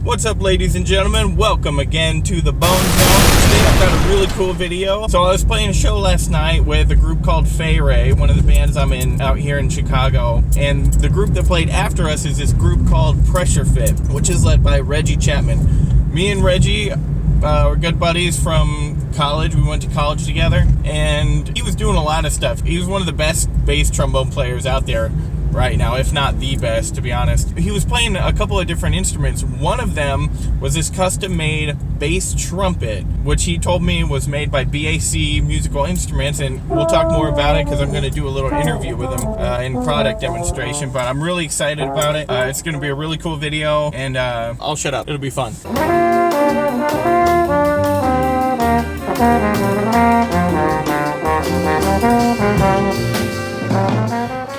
What's up, ladies and gentlemen? Welcome again to the BoneZone. Today I've got a really cool video. So I was playing a show last night with a group called Fay Ray, one of the bands I'm in out here in Chicago. And the group that played after us is this group called Pressure Fit, which is led by Reggie Chapman. Me and Reggie we're good buddies from college. We went to college together, and he was doing a lot of stuff. He was one of the best bass trombone players out there right now, if not the best, to be honest. He was playing a couple of different instruments. One of them was this custom-made bass trumpet, which he told me was made by BAC Musical Instruments, and we'll talk more about it because I'm going to do a little interview with him in product demonstration, but I'm really excited about it. It's going to be a really cool video, and I'll shut up. It'll be fun.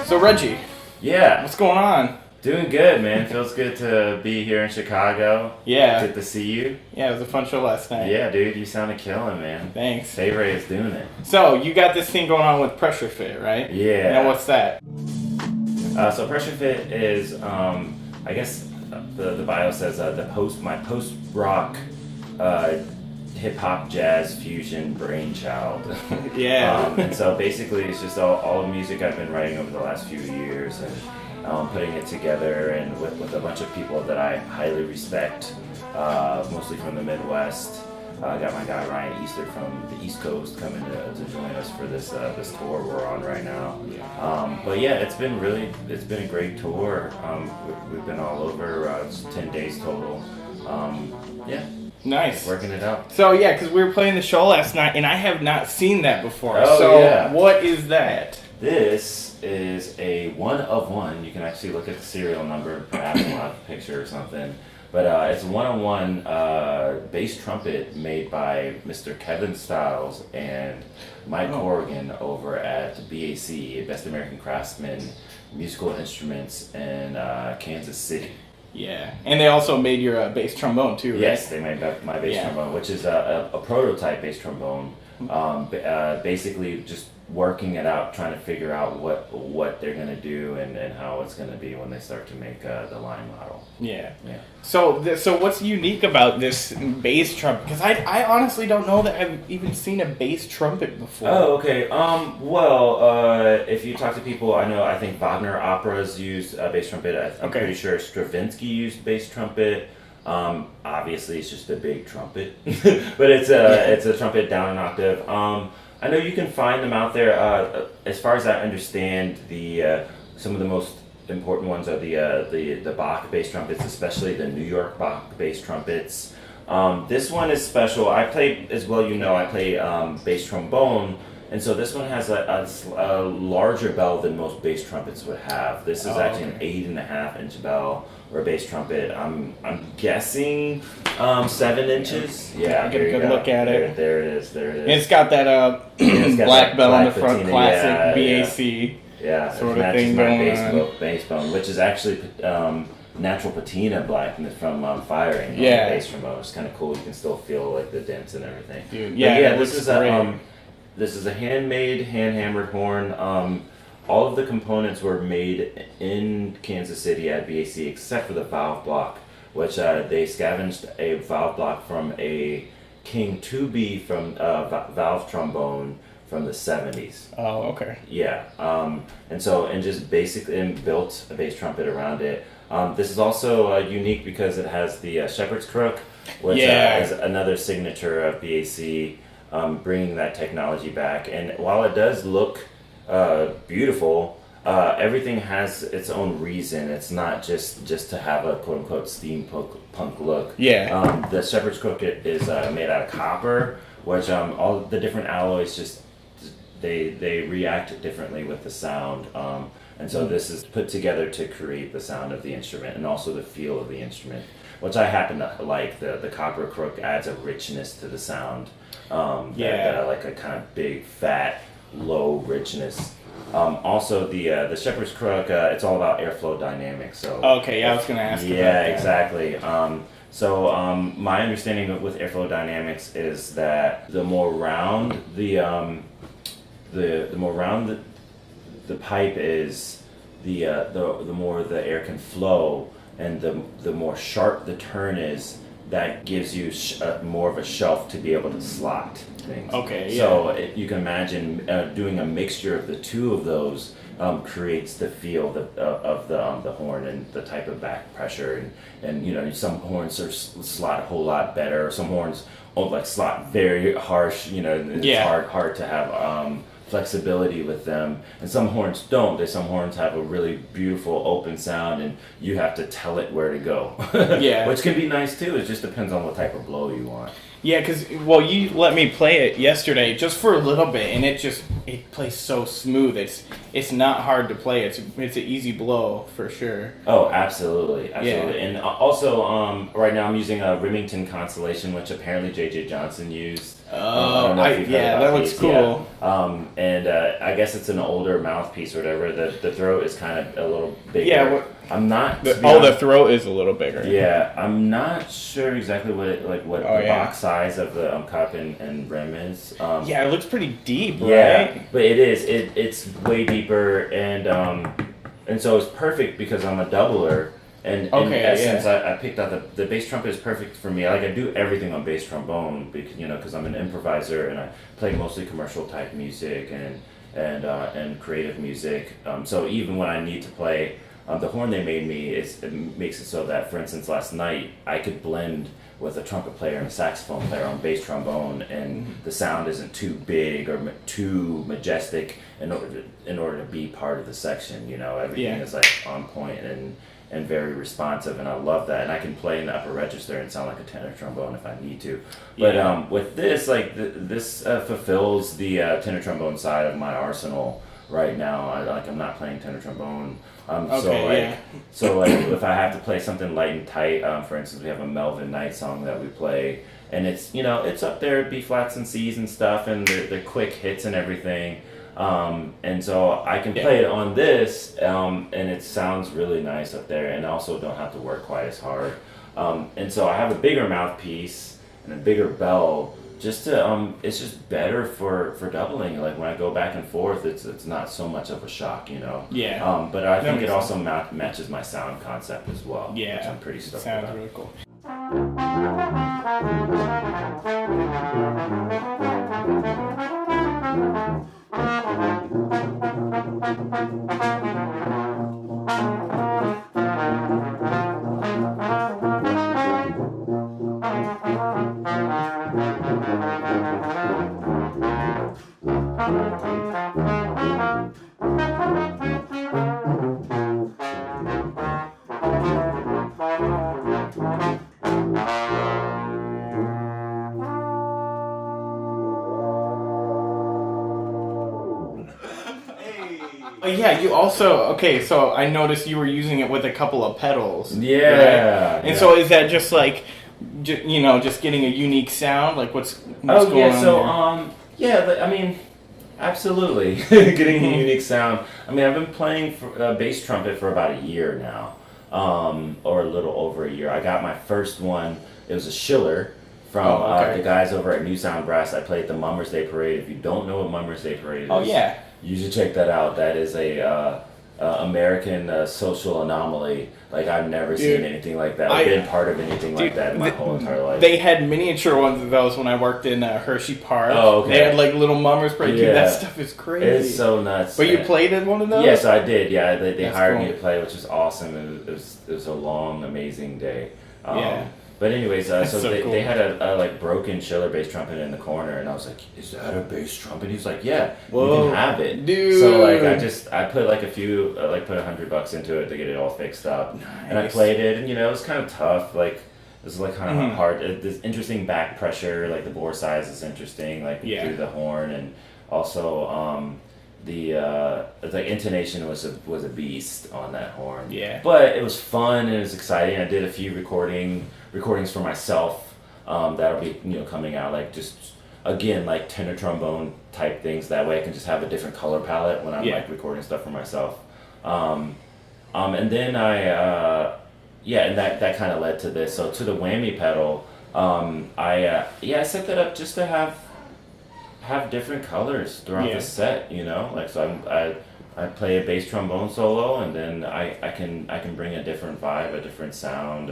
So Reggie, yeah, what's going on? Doing good, man. Feels good to be here in Chicago. Yeah. Good to see you. Yeah, it was a fun show last night. Yeah, dude, you sounded killing, man. Thanks. Fay Ray is doing it. So you got this thing going on with Pressure Fit, right? Yeah. Now what's that? So Pressure Fit is, I guess the bio says my post rock hip hop jazz fusion brainchild. Yeah. And so basically it's just all the music I've been writing over the last few years and putting it together and with a bunch of people that I highly respect, mostly from the Midwest. I got my guy Ryan Easter from the East Coast coming to join us for this tour we're on right now. But yeah, it's been a great tour. We've been all over. It's 10 days total. Yeah. Nice. Working it out. So yeah, because we were playing the show last night, and I have not seen that before. Oh, so yeah. What is that? This is a 1 of 1. You can actually look at the serial number, perhaps we'll have a picture or something. But it's a 1-on-1 bass trumpet made by Mr. Kevin Stiles and Mike Corrigan over at BAC, Best American Craftsman Musical Instruments in Kansas City. Yeah, and they also made your bass trombone too, right? Yes, they made my bass trombone, which is a prototype bass trombone. Basically just working it out, trying to figure out what they're going to do and how it's going to be when they start to make the line model. Yeah. Yeah. So what's unique about this bass trumpet? Because I honestly don't know that I've even seen a bass trumpet before. Oh, okay. Well, if you talk to people, I think Wagner operas use bass trumpet. I'm pretty sure Stravinsky used bass trumpet. Obviously, it's just a big trumpet, but it's a trumpet down an octave. I know you can find them out there. As far as I understand, some of the most important ones are the Bach bass trumpets, especially the New York Bach bass trumpets. This one is special. I play, as well I play bass trombone, and so this one has a larger bell than most bass trumpets would have. This is actually an 8.5-inch bell or bass trumpet. I'm guessing 7 inches. Yeah, get a good look at it. There it is. And it's got that black bell on the front, patina, classic BAC. Yeah, sort of thing going on. Bass bone, which is actually natural patina black from firing. Yeah, on the bass trombone. It's kind of cool. You can still feel like the dents and everything. Dude, yeah, this is a handmade, hand-hammered horn. All of the components were made in Kansas City at BAC except for the valve block, which they scavenged a valve block from a King 2B from valve trombone from the 70s. Oh, okay. Yeah, and just basically built a bass trumpet around it. This is also unique because it has the shepherd's crook, which is another signature of BAC, bringing that technology back. And while it does look beautiful, everything has its own reason. It's not just to have a quote-unquote steampunk look. Yeah. The shepherd's crook is made out of copper, which all the different alloys just they react differently with the sound, and so this is put together to create the sound of the instrument and also the feel of the instrument, which I happen to like. The copper crook adds a richness to the sound, like a kind of big, fat, low richness. Also, the shepherd's crook, it's all about airflow dynamics. So I was going to ask. Yeah, exactly. My understanding with airflow dynamics is that the more round the pipe is, the more the air can flow, and the more sharp the turn is, that gives you more of a shelf to be able to slot things. Okay, yeah. So you can imagine doing a mixture of the two of those creates the feel of the horn and the type of back pressure, and you know, some horns are slot a whole lot better. Some horns like slot very harsh. You know, it's hard to have flexibility with them, and some horns don't. Some horns have a really beautiful open sound, and you have to tell it where to go. Yeah, which can be nice too. It just depends on what type of blow you want. Yeah, because, well, you let me play it yesterday just for a little bit, and it plays so smooth. It's not hard to play. It's an easy blow, for sure. Oh, absolutely. Yeah. And also, right now I'm using a Remington Constellation, which apparently J.J. Johnson used. Oh, that looks cool. Yeah. And I guess it's an older mouthpiece or whatever. The throat is kind of a little bigger. Yeah, I'm not. The throat is a little bigger. Yeah, I'm not sure exactly what the box size of the cup and rim is. Yeah, it looks pretty deep, yeah, right? but it is. It's way deeper, and so it's perfect because I'm a doubler. And in essence, I picked out the bass trumpet is perfect for me. I do everything on bass trombone because I'm an improviser and I play mostly commercial type music and creative music. So even when I need to play the horn they made me, it makes it so that, for instance, last night I could blend with a trumpet player and a saxophone player on bass trombone, and the sound isn't too big or too majestic in order to be part of the section. You know, everything is like on point and very responsive, and I love that. And I can play in the upper register and sound like a tenor trombone if I need to. But with this, this fulfills the tenor trombone side of my arsenal right now. I'm not playing tenor trombone. So if I have to play something light and tight, for instance, we have a Melvin Knight song that we play, and it's up there, B flats and C's and stuff, and they're quick hits and everything. And so I can play it on this, and it sounds really nice up there, and I also don't have to work quite as hard. And so I have a bigger mouthpiece and a bigger bell. Just to, it's just better for doubling. Like when I go back and forth, it's not so much of a shock, Yeah. But I think it also matches my sound concept as well. Yeah. Which I'm pretty stoked about. Sounds Really cool. Yeah, you also, so I noticed you were using it with a couple of pedals. Yeah. Right? And so is that just like, just getting a unique sound? Like what's going on there? I mean, absolutely. Getting a unique sound. I mean, I've been playing bass trumpet for about a year now, or a little over a year. I got my first one, it was a Schiller from the guys over at New Sound Brass. I played the Mummers Day Parade. If you don't know what Mummers Day Parade is, you should check that out. That is a American social anomaly. Like I've never seen anything like that. I've been part of anything like that in my whole entire life. They had miniature ones of those when I worked in Hershey Park. Oh, okay. They had like little mummers parade. Dude, that stuff is crazy. It's so nuts. But you played in one of those? Yes, I did. Yeah, they hired me to play, which was awesome. And it was a long, amazing day. But anyways, so they had a like broken Schiller bass trumpet in the corner, and I was like, "Is that a bass trumpet?" He's like, "Yeah, you can have it, dude." So like, I put like put $100 into it to get it all fixed up, and I played it, and it was kind of tough. Like it was like kind of hard. There's interesting back pressure. Like the bore size is interesting. Like through the horn, and also the intonation was a beast on that horn. Yeah. But it was fun and it was exciting. I did a few recordings for myself that'll be coming out, like just again like tenor trombone type things. That way I can just have a different color palette when I'm like recording stuff for myself. And then and that kind of led to this. So to the whammy pedal, I set that up just to have have different colors throughout Yeah. the set, you know. Like so, I play a bass trombone solo, and then I can bring a different vibe, a different sound.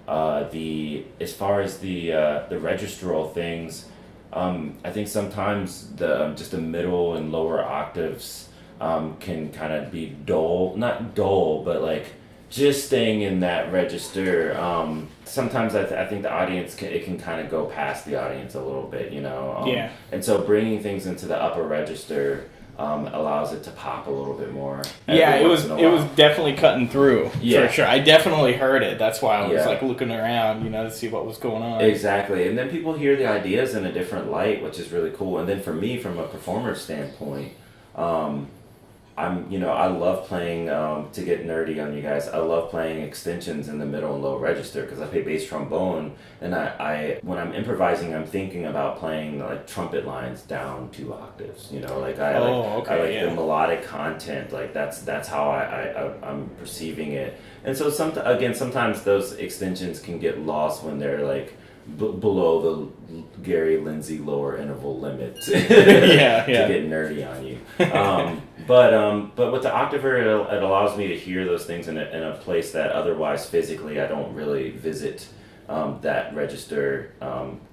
As far as the registral things, I think sometimes just the middle and lower octaves can kind of be dull, not dull, but like just staying in that register. Sometimes I think the audience can kind of go past the audience a little bit, you know. Yeah. And so bringing things into the upper register allows it to pop a little bit more. Yeah, it was definitely cutting through, Yeah. for sure. I definitely heard it. That's why I was Yeah. like looking around, you know, to see what was going on. Exactly. And then people hear the ideas in a different light, which is really cool. And then for me, from a performer standpoint, I love playing, to get nerdy on you guys, I love playing extensions in the middle and low register because I play bass trombone, and I when I'm improvising, I'm thinking about playing like trumpet lines down 2 octaves, you know, like I like the melodic content, like that's how I'm perceiving it. And so sometimes those extensions can get lost when they're like below the Gary Lindsay lower interval limit to get nerdy on you. But with the Octaver, it allows me to hear those things in a place that otherwise physically I don't really visit that register,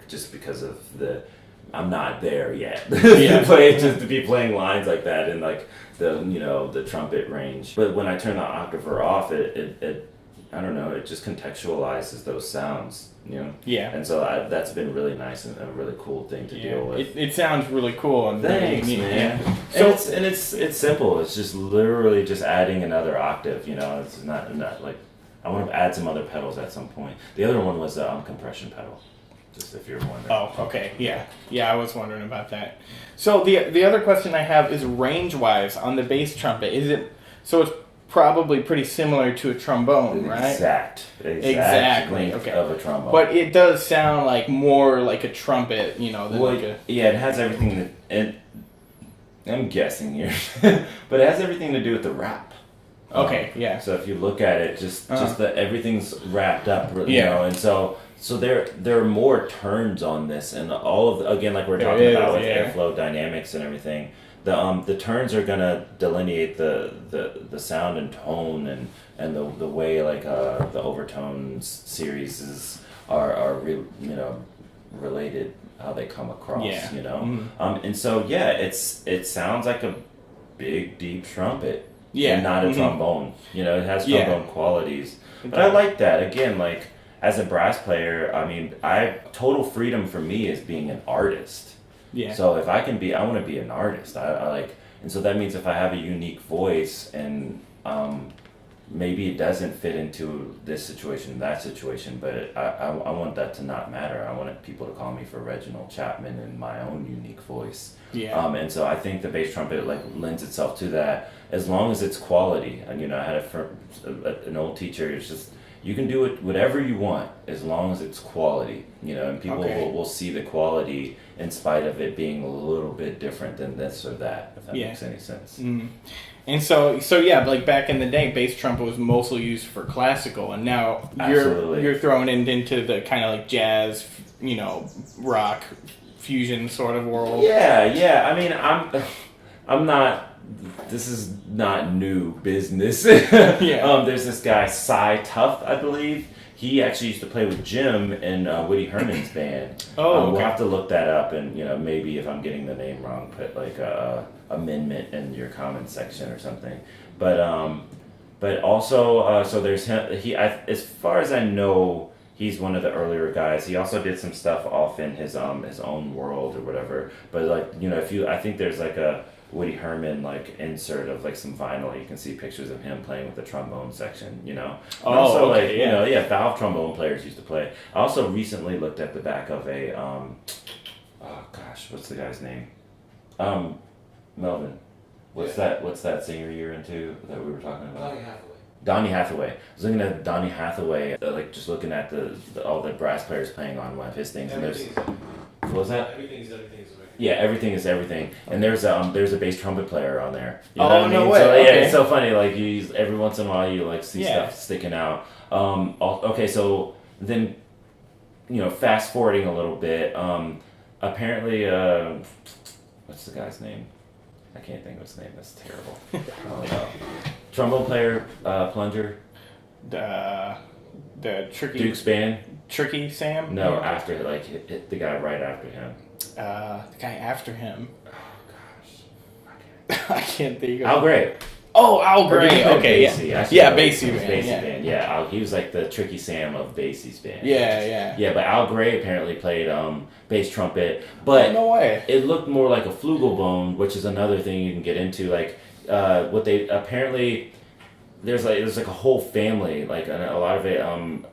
just because of I'm not there yet to be playing lines like that in like the trumpet range. But when I turn the Octaver off, it I don't know, it just contextualizes those sounds, you know? Yeah. And so that's been really nice and a really cool thing to deal with. It sounds really cool. And thanks, really neat. man. Yeah. So it's simple. It's just literally just adding another octave, you know? It's not like, I want to add some other pedals at some point. The other one was the compression pedal, just if you're wondering. Oh, okay. Yeah. Yeah, I was wondering about that. So the other question I have is range-wise on the bass trumpet. So it's probably pretty similar to a trombone, right? Exactly. Okay. Of a trombone. But it does sound like more like a trumpet, you know, than it has everything I'm guessing here, but it has everything to do with the wrap. Okay, yeah. So if you look at it, just that everything's wrapped up, you know, and so there are more turns on this, and all of again, like we're talking about with airflow dynamics and everything. The turns are gonna delineate the sound and tone and the way like the overtones series are related, how they come across, you know. Mm-hmm. And so it sounds like a big deep trumpet, and not a trombone. You know, it has trombone qualities, but I like that. Again, like as a brass player, I mean, total freedom for me is being an artist. Yeah. So if I want to be an artist, I like, and so that means if I have a unique voice and maybe it doesn't fit into this situation, that situation, but I want that to not matter. I want people to call me for Reginald Chapman in my own unique voice. Yeah. And so I think the bass trumpet like lends itself to that as long as it's quality. And I had an old teacher. It's just, you can do it whatever you want as long as it's quality, and people will see the quality in spite of it being a little bit different than this or that, if that makes any sense. Mm-hmm. And so yeah, like back in the day, bass trumpet was mostly used for classical, and now you're throwing it into the kind of like jazz, rock fusion sort of world. Yeah. I mean, I'm not. This is not new business. There's this guy, Cy Tuff, I believe. He actually used to play with Jim in Woody Herman's band. We'll have to look that up, and maybe if I'm getting the name wrong, put like a amendment in your comments section or something. But also, so there's him. As far as I know, he's one of the earlier guys. He also did some stuff off in his own world or whatever. But like I think there's like a Woody Herman like insert of like some vinyl. You can see pictures of him playing with the trombone section. Valve trombone players used to play. I also recently looked at the back of a what's the guy's name? Melvin. What's that singer you're into that we were talking about? Donny Hathaway. I was looking at Donny Hathaway, just looking at all the brass players playing on one of his things, and there's what was that? Everything is everything. Yeah, everything is everything, and there's a bass trumpet player on there. You know what I mean? No way! So, okay. It's so funny. Like every once in a while, you like see stuff sticking out. Okay, so then, fast forwarding a little bit. Apparently, what's the guy's name? I can't think of his name. That's terrible. Oh no. Trombone player, plunger. The tricky Duke's band. Tricky Sam. No, yeah. after like hit the guy right after him. The guy after him. Oh gosh, I can't think of. Al Gray. Oh, Al Gray. Okay, Basie. yeah. Actually, Yeah, no, Basie it was band. Basie Yeah. band. Yeah, he was like the Tricky Sam of Basie's band. Yeah. Yeah, but Al Gray apparently played bass trumpet, but no way. it looked more like a flugelbone, which is another thing you can get into. Like what they apparently there's like a whole family, like a lot of it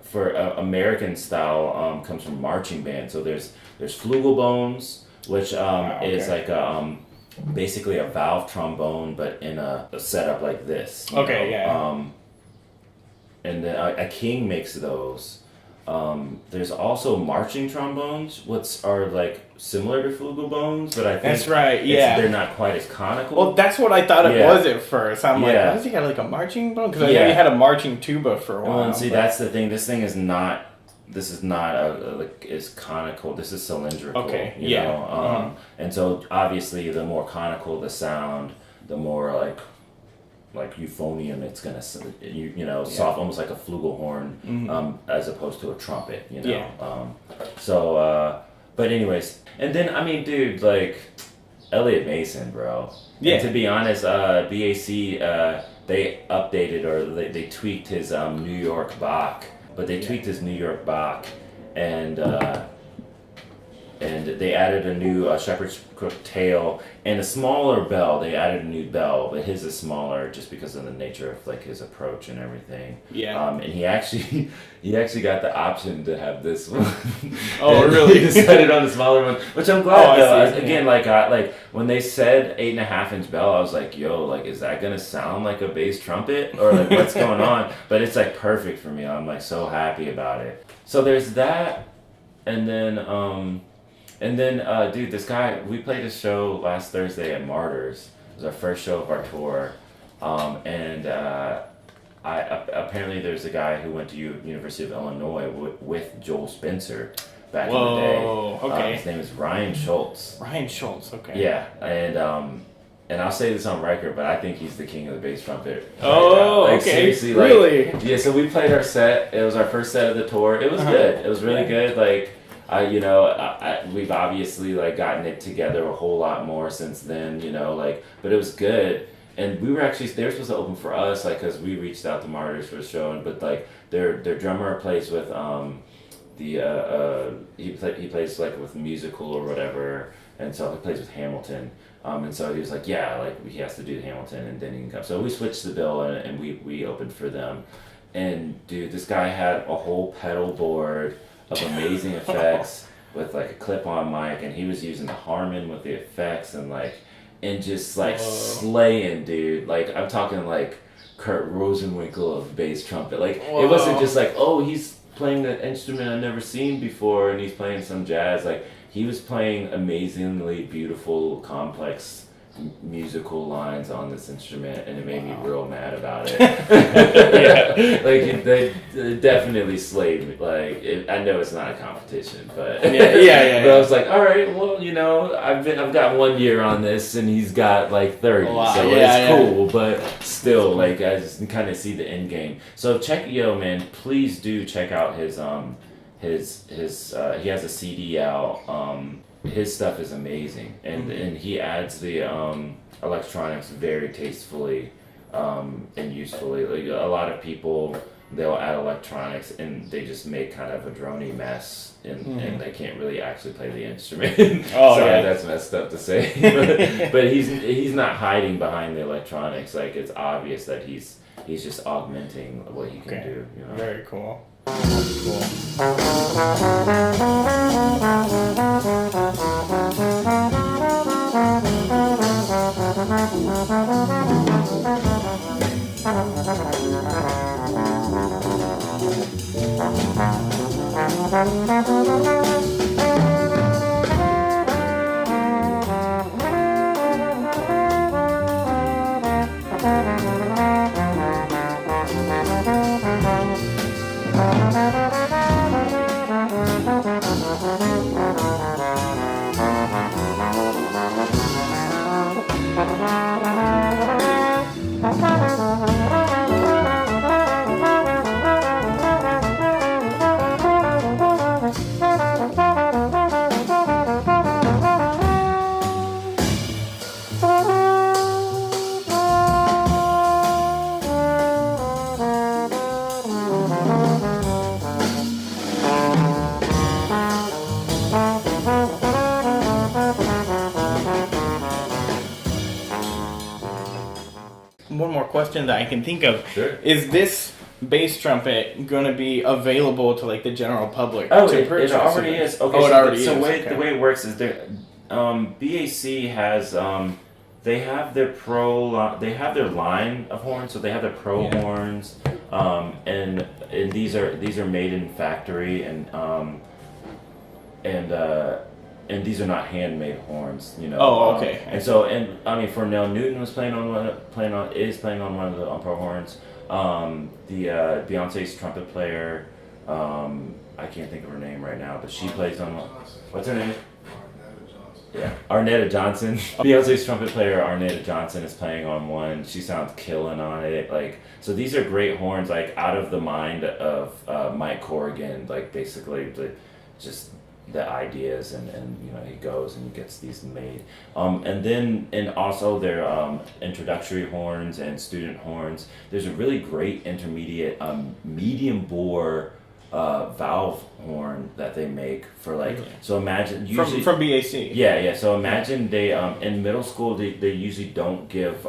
for American style comes from marching band. So there's flugelbones, which is like basically a valve trombone, but in a setup like this. Okay, yeah. And then a king makes those. There's also marching trombones, which are like similar to flugelbones, but I think That's right. Yeah, they're not quite as conical. Well, that's what I thought it was at first. I'm like, Yeah. why does he got like a marching bone? Because I know he had a marching tuba for a while. Well, and see, that's the thing. This thing is not. This is not is conical. This is cylindrical. Okay. You know? And so obviously, the more conical the sound, the more like euphonium it's gonna soft, almost like a flugelhorn, as opposed to a trumpet. You know. Yeah. But anyways, and then I mean, dude, like Elliot Mason, bro. Yeah. And to be honest, BAC they updated or they tweaked his New York Bach. But they tweaked his New York Bach, and they added a new shepherd's crook tail and a smaller bell. They added a new bell, but his is smaller just because of the nature of like his approach and everything. Yeah. And he actually got the option to have this one. Oh, really? He decided on the smaller one, which I'm glad. I see. Again, like when they said 8.5-inch bell, I was like, yo, like is that gonna sound like a bass trumpet or like what's going on? But it's like perfect for me. I'm like so happy about it. So there's that, and then dude, this guy, we played a show last Thursday at Martyrs. It was our first show of our tour, apparently there's a guy who went to University of Illinois with Joel Spencer back in the day. Okay. His name is Ryan Schultz. Ryan Schultz. Okay. Yeah, and I'll say this on record, but I think he's the king of the bass trumpet. Oh, like, okay. Seriously, Really? Yeah. So we played our set. It was our first set of the tour. It was good. It was really good. Like. We've obviously like gotten it together a whole lot more since then, but it was good. And they were supposed to open for us, like, cause we reached out to Martyrs for a show, but like their drummer plays with he plays like with musical or whatever, and so he plays with Hamilton. And so he was like, yeah, like he has to do Hamilton and then he can come. So we switched the bill and we opened for them. And dude, this guy had a whole pedal board of amazing effects with like a clip-on mic, and he was using the Harman with the effects and just slaying, dude. Like I'm talking like Kurt Rosenwinkel of bass trumpet. Like it wasn't just like, oh, he's playing an instrument I've never seen before and he's playing some jazz. Like he was playing amazingly beautiful, complex musical lines on this instrument, and it made me real mad about it. Like they definitely slayed me. Like I know it's not a competition, but but I was like, all right, well, I've got 1 year on this, and he's got like 30, so it's cool. But still, like I just kind of see the end game. So man, please do check out his he has a CD out. His stuff is amazing, and he adds the electronics very tastefully and usefully. Like a lot of people, they'll add electronics and they just make kind of a drony mess, and they can't really actually play the instrument. Sorry, that's messed up to say, but he's not hiding behind the electronics. Like it's obvious that he's just augmenting what he can do. Very cool. one more question that I can think of. Sure. Is this bass trumpet going to be available to like the general public? Oh, to it purchase? already is. Okay, Oh, it already is. The way it works is BAC has they have their they have their line of horns, so they have their pro horns, and these are made in factory, and these are not handmade horns, you know. Oh, okay. And so, I mean, Fornell Newton was playing on one of the pro horns. The Beyonce's trumpet player, I can't think of her name right now, but she plays on one. What's her name? Yeah, Arnetta Johnson. Beyonce's trumpet player Arnetta Johnson is playing on one. She sounds killing on it. Like, so these are great horns, like out of the mind of Mike Corrigan. Like, basically, just the ideas, and you know, he goes and he gets these made. And also their introductory horns and student horns. There's a really great intermediate medium bore valve horn that they make for like, so imagine usually from BAC. Yeah. So imagine they in middle school they usually don't give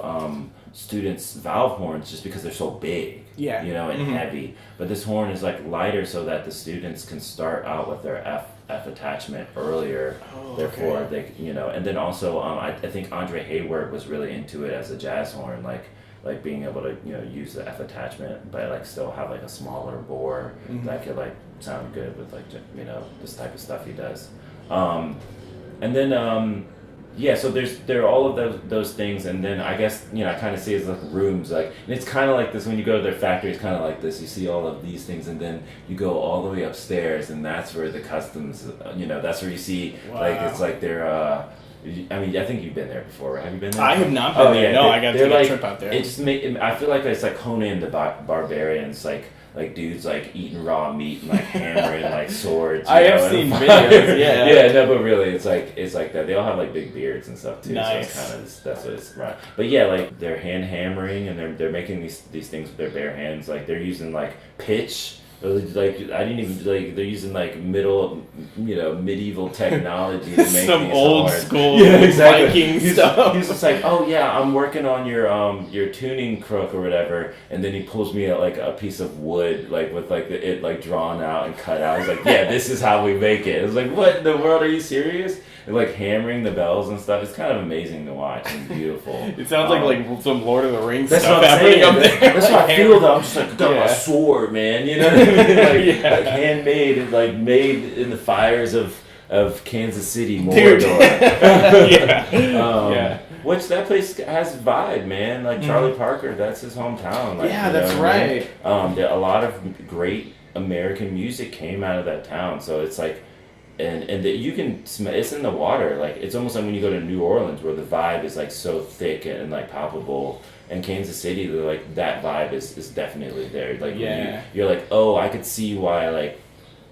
students valve horns just because they're so big. Yeah. You know, and heavy. But this horn is like lighter so that the students can start out with their F attachment earlier. Therefore they, you know, and then also I think Andre Hayward was really into it as a jazz horn, like being able to, you know, use the F attachment but like still have like a smaller bore that could like sound good with like, you know, this type of stuff he does. And then so there are all of those things, and then I guess, you know, I kind of see it as like rooms, like, and it's kind of like this when you go to their factory. It's kind of like this. You see all of these things, and then you go all the way upstairs, and that's where the customs, you know, that's where you see like it's like their. I mean, I think you've been there before, right? Have you been there? I have not been there. No, I got to take a trip out there. It just I feel like it's like Conan the Barbarian. It's like dudes like eating raw meat and like hammering like swords. I have seen videos. Yeah. Yeah, no, but really, it's like that. They all have like big beards and stuff too. Nice. So it's kind of, that's what it's right. But yeah, like they're hand hammering, and they're making these things with their bare hands. Like they're using like pitch. Like I didn't even like they're using like medieval technology to make some these old horns. school Viking stuff. He's just like, oh yeah, I'm working on your tuning crook or whatever, and then he pulls me like a piece of wood like with like it like drawn out and cut out. He's like, yeah, this is how we make it. It's like, what in the world, are you serious? And like hammering the bells and stuff. It's kind of amazing to watch and beautiful. It sounds like some Lord of the Rings that's stuff what I'm happening saying. up there. That's what I feel though. I'm just like, got my sword, man. You know what I mean? Like, like handmade and like made in the fires of Kansas City, Mordor. Which that place has vibe, man. Like Charlie Parker, that's his hometown. Like, yeah, that's right. A lot of great American music came out of that town, so it's like. And you can smell, it's in the water. Like, it's almost like when you go to New Orleans, where the vibe is like so thick and like palpable. And Kansas City, like that vibe is definitely there. Like, you're like, oh, I could see why, like,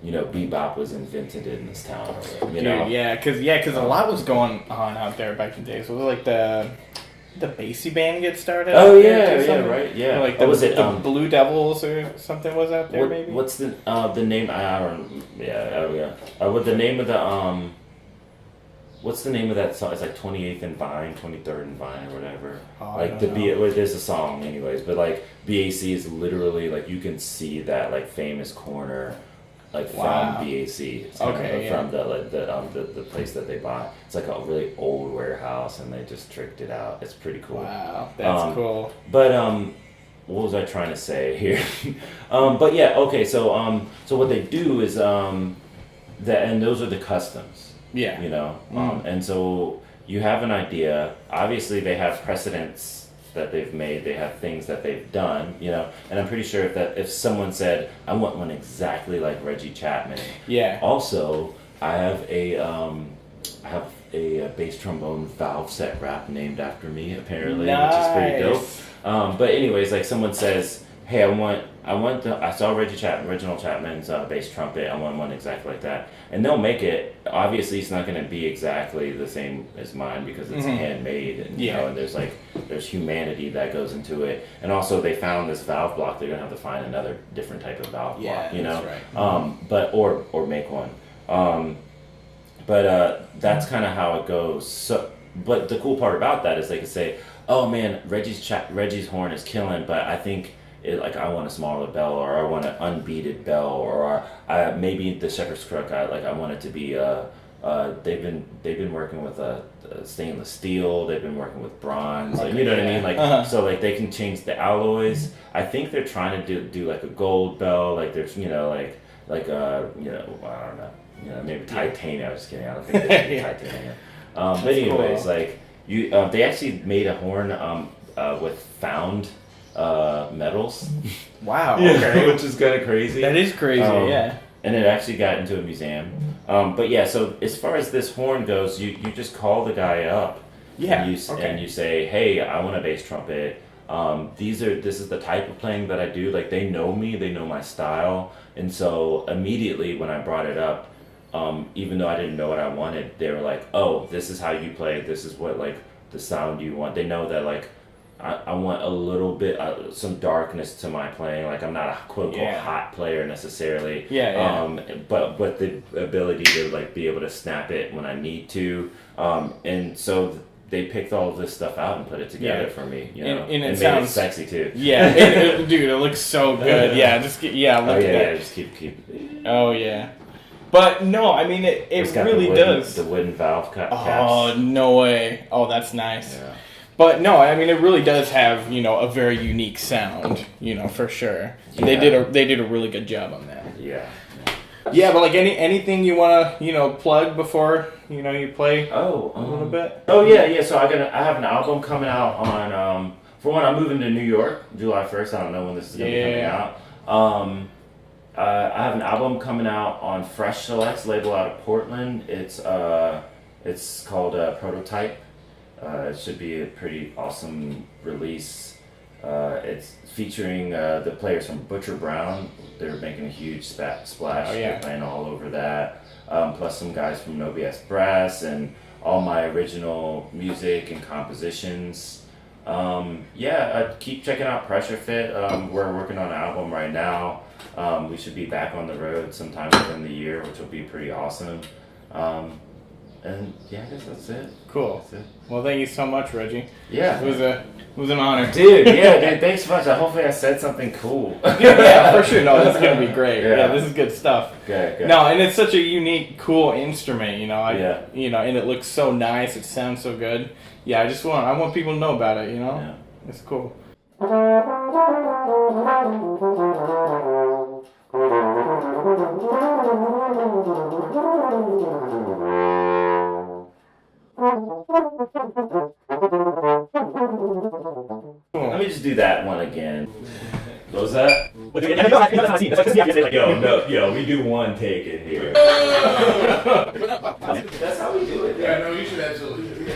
you know, bebop was invented in this town. You know? Because a lot was going on out there back in the day. So it was like the Basie band get started. Oh yeah, right, yeah. Like was it the Blue Devils or something was out there? Maybe. What's the name? I don't. Yeah. What the name of the What's the name of that song? It's like 28th and Vine, 23rd and Vine, or whatever. Like there's a song, anyways. But like BAC is literally like you can see that like famous corner. Like from BAC, from the place that they bought. It's like a really old warehouse, and they just tricked it out. It's pretty cool. Wow, that's cool. But what was I trying to say here? But yeah, okay. So what they do is and those are the customs. Yeah. You know, and so you have an idea. Obviously, they have precedents that they've made. They have things that they've done, you know, and I'm pretty sure if someone said, I want one exactly like Reggie Chapman. Yeah. Also, I have a bass trombone valve set wrap named after me, apparently, which is pretty dope. But anyways, like someone says, hey, I saw Reginald Chapman's bass trumpet. I want one exactly like that, and they'll make it. Obviously, it's not going to be exactly the same as mine because it's handmade, and you know, and there's humanity that goes into it. And also, they found this valve block. They're going to have to find another different type of valve block, you know. That's right. But or make one. But that's kind of how it goes. So, but the cool part about that is they could say, oh man, Reggie's horn is killing, but I think I want a smaller bell, or I want an unbeated bell, or maybe the Shepherd's Crook. I want it to be they've been working with stainless steel. They've been working with bronze. Okay, you know what I mean? So they can change the alloys. I think they're trying to do like a gold bell. Like there's I don't know. Maybe titanium. I was just kidding. I don't think they do titanium. But anyways, cool. They actually made a horn with found metals. Wow. Okay. Which is kind of crazy. That is crazy. Yeah. And it actually got into a museum. But yeah, so as far as this horn goes, you just call the guy up. Yeah. And you say, hey, I want a bass trumpet. This is the type of playing that I do. Like, they know me, they know my style. And so immediately when I brought it up, even though I didn't know what I wanted, they were like, oh, this is how you play. This is what the sound you want. They know that I want a little bit, some darkness to my playing. Like, I'm not a quote unquote hot player necessarily. But the ability to be able to snap it when I need to. And so they picked all of this stuff out and put it together for me. And it made it sexy too. Yeah, dude, it looks so good. Yeah, just look at that. Just keep. Oh yeah. But no, I mean it really does. The wooden valve caps. Oh no way! Oh, that's nice. Yeah. But no, I mean it really does have a very unique sound, for sure. Yeah. They did a really good job on that. Yeah. Yeah, but anything you wanna plug before you play a little bit. Oh yeah. So I have an album coming out on for one, I'm moving to New York July 1st. I don't know when this is gonna be coming out. I have an album coming out on Fresh Selects label out of Portland. It's called Prototype. It should be a pretty awesome release. It's featuring the players from Butcher Brown. They're making a huge splash. Oh, yeah. They're playing all over that. Plus some guys from No BS Brass and all my original music and compositions. Keep checking out Pressure Fit. We're working on an album right now. We should be back on the road sometime within the year, which will be pretty awesome. And yeah, I guess that's it. Cool. That's it. Well, thank you so much, Reggie. Yeah. It was an honor. Dude, thanks so much. Hopefully I said something cool. Yeah, for sure. No, this is going to be great. Yeah, this is good stuff. Good. No, and it's such a unique, cool instrument, and it looks so nice. It sounds so good. Yeah, I want people to know about it, Yeah. It's cool. Let me just do that one again. What was that? Yo, we do one take in here. That's how we do it. Yeah, no, you should absolutely do it.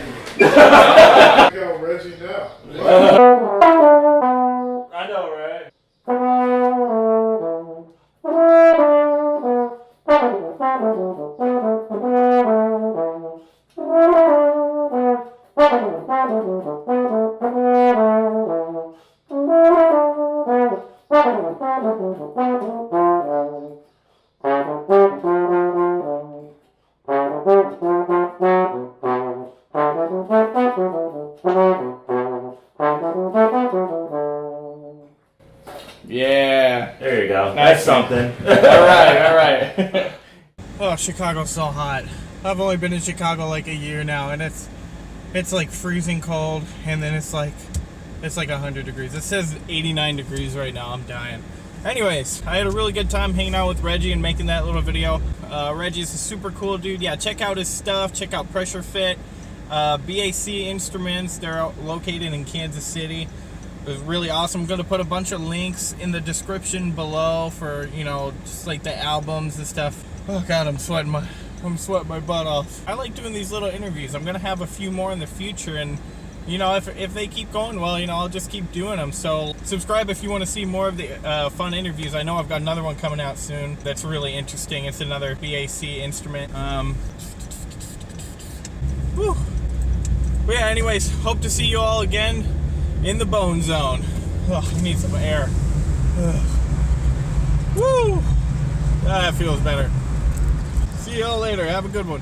Yo, Reggie, now. I know, right? Yeah. There you go. Nice. That's something. All right. Oh, Chicago's so hot. I've only been in Chicago like a year now, and it's like freezing cold, and then it's like 100 degrees. It says 89 degrees right now. I'm dying. Anyways, I had a really good time hanging out with Reggie and making that little video. Reggie's a super cool dude. Yeah, check out his stuff. Check out Pressure Fit. BAC Instruments. They're located in Kansas City. It was really awesome. I'm going to put a bunch of links in the description below for, just like the albums and stuff. Oh God, I'm sweating my butt off. I like doing these little interviews. I'm going to have a few more in the future, and if they keep going well, I'll just keep doing them. So subscribe if you want to see more of the fun interviews. I know I've got another one coming out soon that's really interesting. It's another BAC instrument. Whew. But yeah, anyways, hope to see you all again in the BoneZone. Oh, I need some air. Woo! That feels better. See y'all later. Have a good one.